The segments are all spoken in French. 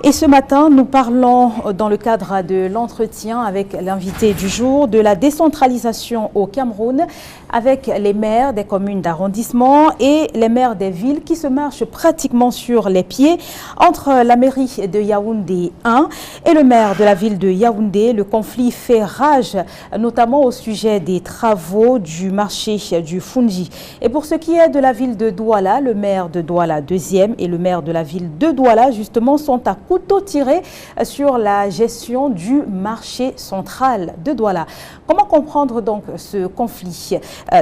Et ce matin, nous parlons dans le cadre de l'entretien avec l'invité du jour de la décentralisation au Cameroun avec les maires des communes d'arrondissement et les maires des villes qui se marchent pratiquement sur les pieds. Entre la mairie de Yaoundé 1 et le maire de la ville de Yaoundé, le conflit fait rage, notamment au sujet des travaux du marché du Fungi. Et pour ce qui est de la ville de Douala, le maire de Douala 2e et le maire de la ville de Douala, justement, sont à couteau tiré sur la gestion du marché central de Douala. Comment comprendre donc ce conflit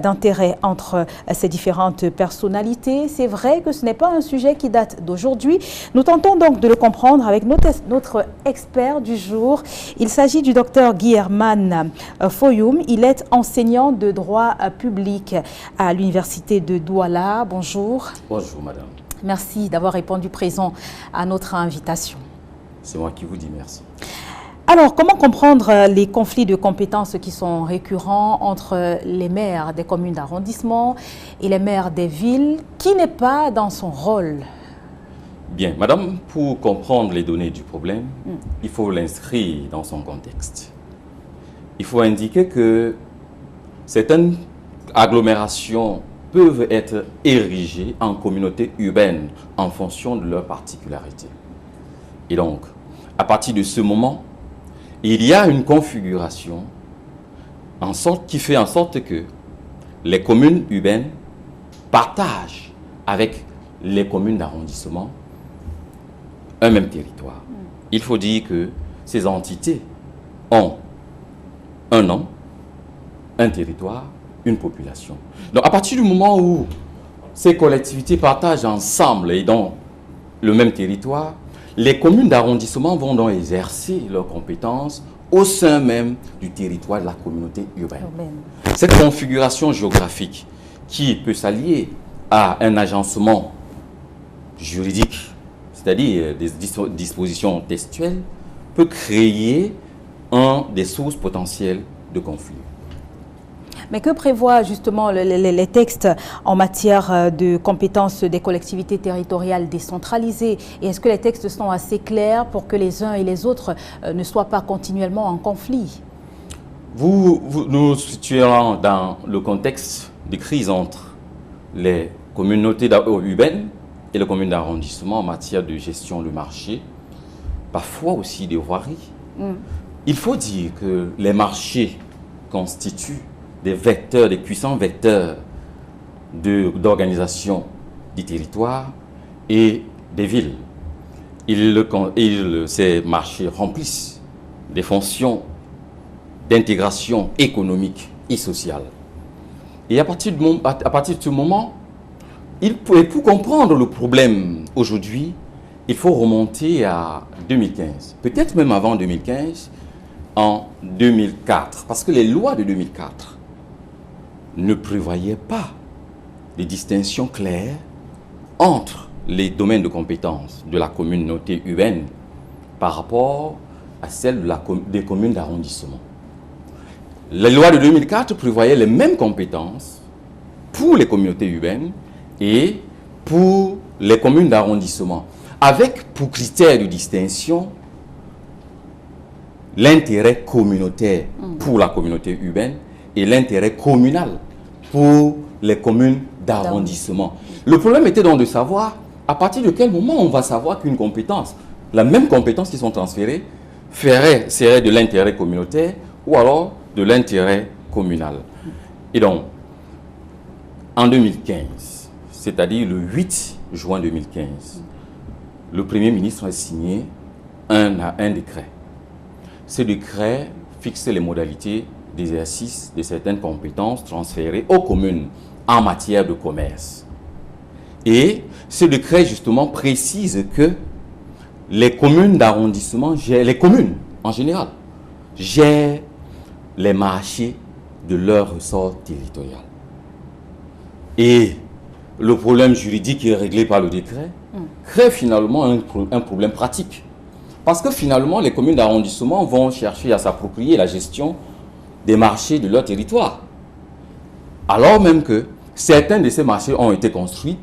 d'intérêts entre ces différentes personnalités? C'est vrai que ce n'est pas un sujet qui date d'aujourd'hui. Nous tentons donc de le comprendre avec notre expert du jour. Il s'agit du docteur Guy Herman Foyoum. Il est enseignant de droit public à l'université de Douala. Bonjour. Bonjour madame. Merci d'avoir répondu présent à notre invitation. C'est moi qui vous dis merci. Alors, comment comprendre les conflits de compétences qui sont récurrents entre les maires des communes d'arrondissement et les maires des villes, qui n'est pas dans son rôle? Bien, madame, pour comprendre les données du problème, il faut l'inscrire dans son contexte. Il faut indiquer que certaines agglomérations peuvent être érigées en communautés urbaines en fonction de leurs particularités. Et donc, à partir de ce moment, il y a une configuration qui fait en sorte que les communes urbaines partagent avec les communes d'arrondissement un même territoire. Il faut dire que ces entités ont un nom, un territoire, une population. Donc, à partir du moment où ces collectivités partagent ensemble et dans le même territoire, les communes d'arrondissement vont donc exercer leurs compétences au sein même du territoire de la communauté urbaine. Cette configuration géographique qui peut s'allier à un agencement juridique, c'est-à-dire des dispositions textuelles, peut créer des sources potentielles de conflit. Mais que prévoient justement les textes en matière de compétences des collectivités territoriales décentralisées? Et est-ce que les textes sont assez clairs pour que les uns et les autres ne soient pas continuellement en conflit? Nous situons dans le contexte de crise entre les communautés urbaines et les communes d'arrondissement en matière de gestion du marché, parfois aussi des voiries. Il faut dire que les marchés constituent des puissants vecteurs d'organisation du territoire et des villes. Ces marchés remplissent des fonctions d'intégration économique et sociale. Et à partir de ce moment, pour comprendre le problème aujourd'hui, il faut remonter à 2015, peut-être même avant 2015, en 2004, parce que les lois de 2004 ne prévoyait pas de distinction claire entre les domaines de compétences de la communauté urbaine par rapport à celles des communes d'arrondissement. Les lois de 2004 prévoyaient les mêmes compétences pour les communautés urbaines et pour les communes d'arrondissement, avec pour critère de distinction l'intérêt communautaire pour la communauté urbaine et l'intérêt communal pour les communes d'arrondissement. Le problème était donc de savoir à partir de quel moment on va savoir qu'une compétence, la même compétence qui sont transférées, serait de l'intérêt communautaire ou alors de l'intérêt communal. Et donc, en 2015, c'est-à-dire le 8 juin 2015, le Premier ministre a signé un décret. Ce décret fixe les modalités d'exercice de certaines compétences transférées aux communes en matière de commerce. Et ce décret, justement, précise que les communes d'arrondissement, les communes en général, gèrent les marchés de leur ressort territorial. Et le problème juridique qui est réglé par le décret crée finalement un problème pratique. Parce que finalement, les communes d'arrondissement vont chercher à s'approprier la gestion des marchés de leur territoire. Alors même que certains de ces marchés ont été construits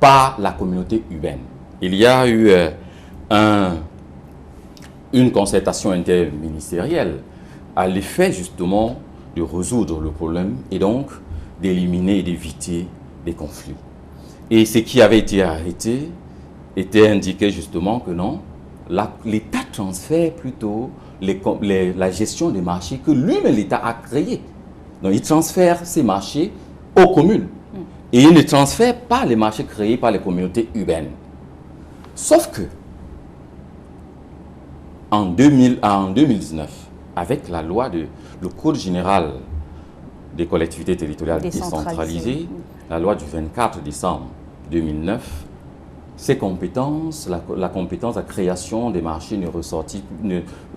par la communauté urbaine. Il y a eu un une concertation interministérielle a l'effet justement de résoudre le problème et donc d'éliminer et d'éviter des conflits. Et ce qui avait été arrêté était indiqué justement que non, l'État transfère plutôt la gestion des marchés que lui-même l'État a créé. Donc il transfère ces marchés aux communes. Et il ne transfère pas les marchés créés par les communautés urbaines. Sauf que, en 2019, avec la loi le Code général des collectivités territoriales décentralisées, la loi du 24 décembre 2009, ces compétences, la compétence à création des marchés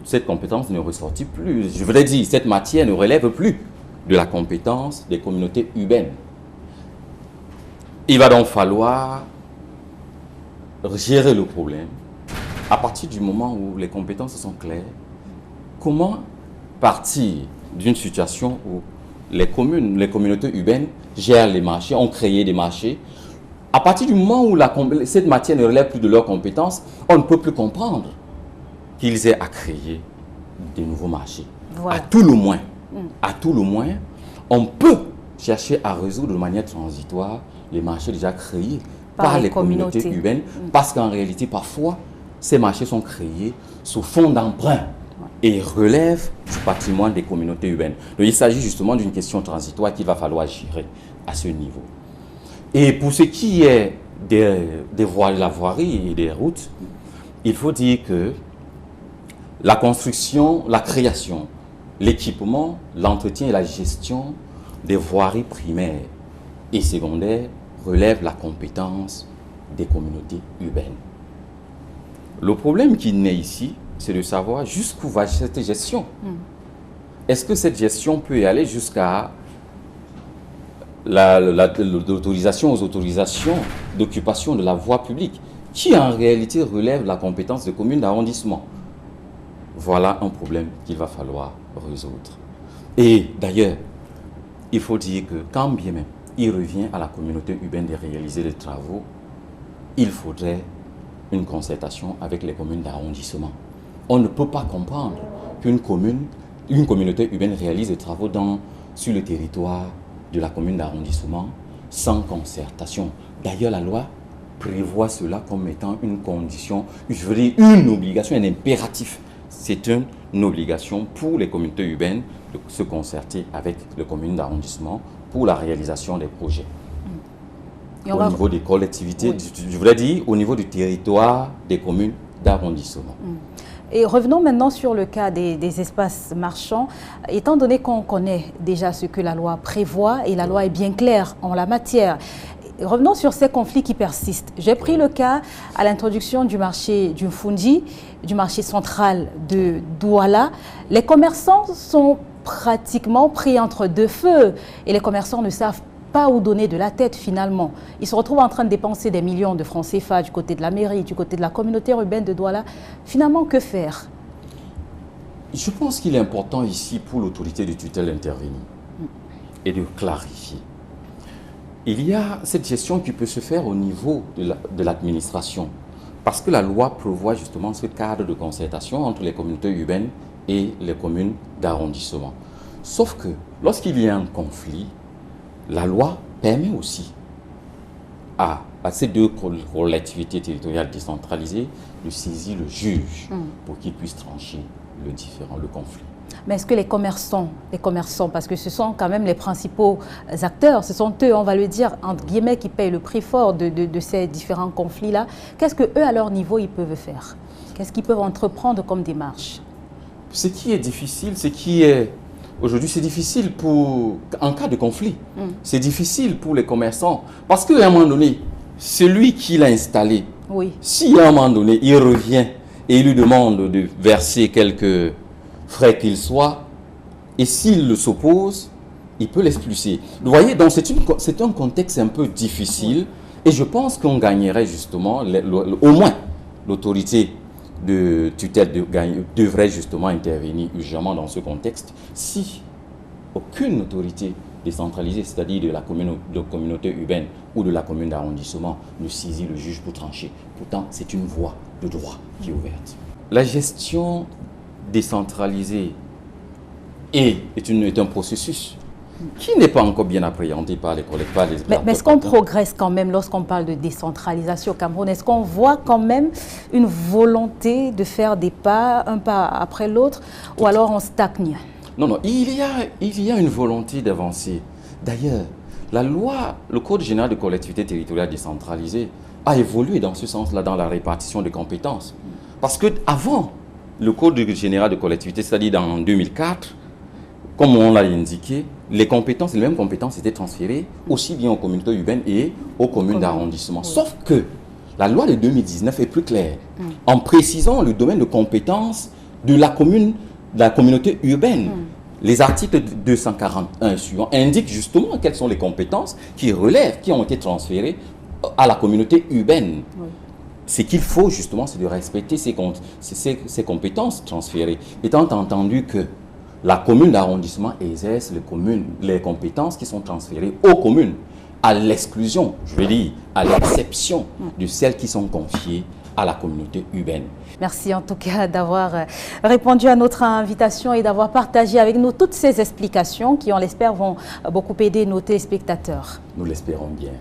cette compétence ne ressortit plus. Je voudrais dire, cette matière ne relève plus de la compétence des communautés urbaines. Il va donc falloir gérer le problème à partir du moment où les compétences sont claires. Comment partir d'une situation où les communautés urbaines gèrent les marchés, ont créé des marchés. À partir du moment où cette matière ne relève plus de leurs compétences, on ne peut plus comprendre qu'ils aient à créer des nouveaux marchés. Voilà. À tout le moins, on peut chercher à résoudre de manière transitoire les marchés déjà créés par les communautés urbaines, parce qu'en réalité, parfois, ces marchés sont créés sous fond d'emprunt et relèvent du patrimoine des communautés urbaines. Donc, il s'agit justement d'une question transitoire qu'il va falloir gérer à ce niveau. Et pour ce qui est des voies, de la voirie et des routes, il faut dire que la construction, la création, l'équipement, l'entretien et la gestion des voiries primaires et secondaires relèvent la compétence des communautés urbaines. Le problème qui naît ici, c'est de savoir jusqu'où va cette gestion. Est-ce que cette gestion peut aller jusqu'à l'autorisation aux autorisations d'occupation de la voie publique, qui en réalité relève la compétence des communes d'arrondissement? Voilà un problème qu'il va falloir résoudre. Et d'ailleurs, il faut dire que quand bien même il revient à la communauté urbaine de réaliser des travaux, il faudrait une concertation avec les communes d'arrondissement. On ne peut pas comprendre qu'une communauté urbaine réalise des travaux sur le territoire de la commune d'arrondissement sans concertation. D'ailleurs, la loi prévoit cela comme étant une condition, je veux dire une obligation, un impératif. C'est une obligation pour les communautés urbaines de se concerter avec les communes d'arrondissement pour la réalisation des projets. Au niveau des collectivités, je voudrais dire au niveau du territoire des communes d'arrondissement. Et revenons maintenant sur le cas des espaces marchands. Étant donné qu'on connaît déjà ce que la loi prévoit et la loi est bien claire en la matière, revenons sur ces conflits qui persistent. J'ai pris le cas à l'introduction du marché du Mfundi, du marché central de Douala. Les commerçants sont pratiquement pris entre deux feux et les commerçants ne savent pas où donner de la tête finalement. Ils se retrouvent en train de dépenser des millions de francs CFA du côté de la mairie, du côté de la communauté urbaine de Douala. Finalement, que faire? Je pense qu'il est important ici pour l'autorité de tutelle d'intervenir et de clarifier. Il y a cette gestion qui peut se faire au niveau de l'administration, parce que la loi prévoit justement ce cadre de concertation entre les communautés urbaines et les communes d'arrondissement. Sauf que lorsqu'il y a un conflit, la loi permet aussi à ces deux collectivités territoriales décentralisées de saisir le juge pour qu'il puisse trancher le conflit. Mais est-ce que les commerçants, parce que ce sont quand même les principaux acteurs, ce sont eux, on va le dire, entre guillemets, qui payent le prix fort de ces différents conflits-là, qu'est-ce qu'eux, à leur niveau, ils peuvent faire? Qu'est-ce qu'ils peuvent entreprendre comme démarche? Ce qui est difficile, aujourd'hui, c'est difficile en cas de conflit. C'est difficile pour les commerçants. Parce qu'à un moment donné, celui qui l'a installé, si à un moment donné, il revient et il lui demande de verser quelques frais qu'il soit, et s'il s'oppose, il peut l'expulser. Vous voyez, donc c'est un contexte un peu difficile, et je pense qu'on gagnerait justement, au moins l'autorité de tutelle devrait justement intervenir urgemment dans ce contexte si aucune autorité décentralisée, c'est-à-dire de la communauté urbaine ou de la commune d'arrondissement, ne saisit le juge pour trancher. Pourtant, c'est une voie de droit qui est ouverte. la gestion décentralisée est un processus qui n'est pas encore bien appréhendé par les collectivités. Mais est-ce qu'on progresse quand même lorsqu'on parle de décentralisation au Cameroun? Est-ce qu'on voit quand même une volonté de faire des pas, un pas après l'autre, ou alors on stagne? Non, non, il y a une volonté d'avancer. D'ailleurs, la loi, le Code général de collectivité territoriale décentralisée a évolué dans ce sens-là, dans la répartition des compétences. Parce qu'avant, le Code général de collectivité, c'est-à-dire en 2004, comme on l'a indiqué, les mêmes compétences étaient transférées aussi bien aux communautés urbaines et aux communes d'arrondissement. Oui. Sauf que la loi de 2019 est plus claire en précisant le domaine de compétences de la communauté urbaine. Les articles 241 suivants indiquent justement quelles sont les compétences qui ont été transférées à la communauté urbaine. Oui. Ce qu'il faut justement, c'est de respecter ces compétences transférées, étant entendu que la commune d'arrondissement exerce les compétences qui sont transférées aux communes, à l'exclusion, je veux dire, à l'exception de celles qui sont confiées à la communauté urbaine. Merci en tout cas d'avoir répondu à notre invitation et d'avoir partagé avec nous toutes ces explications qui, on l'espère, vont beaucoup aider nos téléspectateurs. Nous l'espérons bien.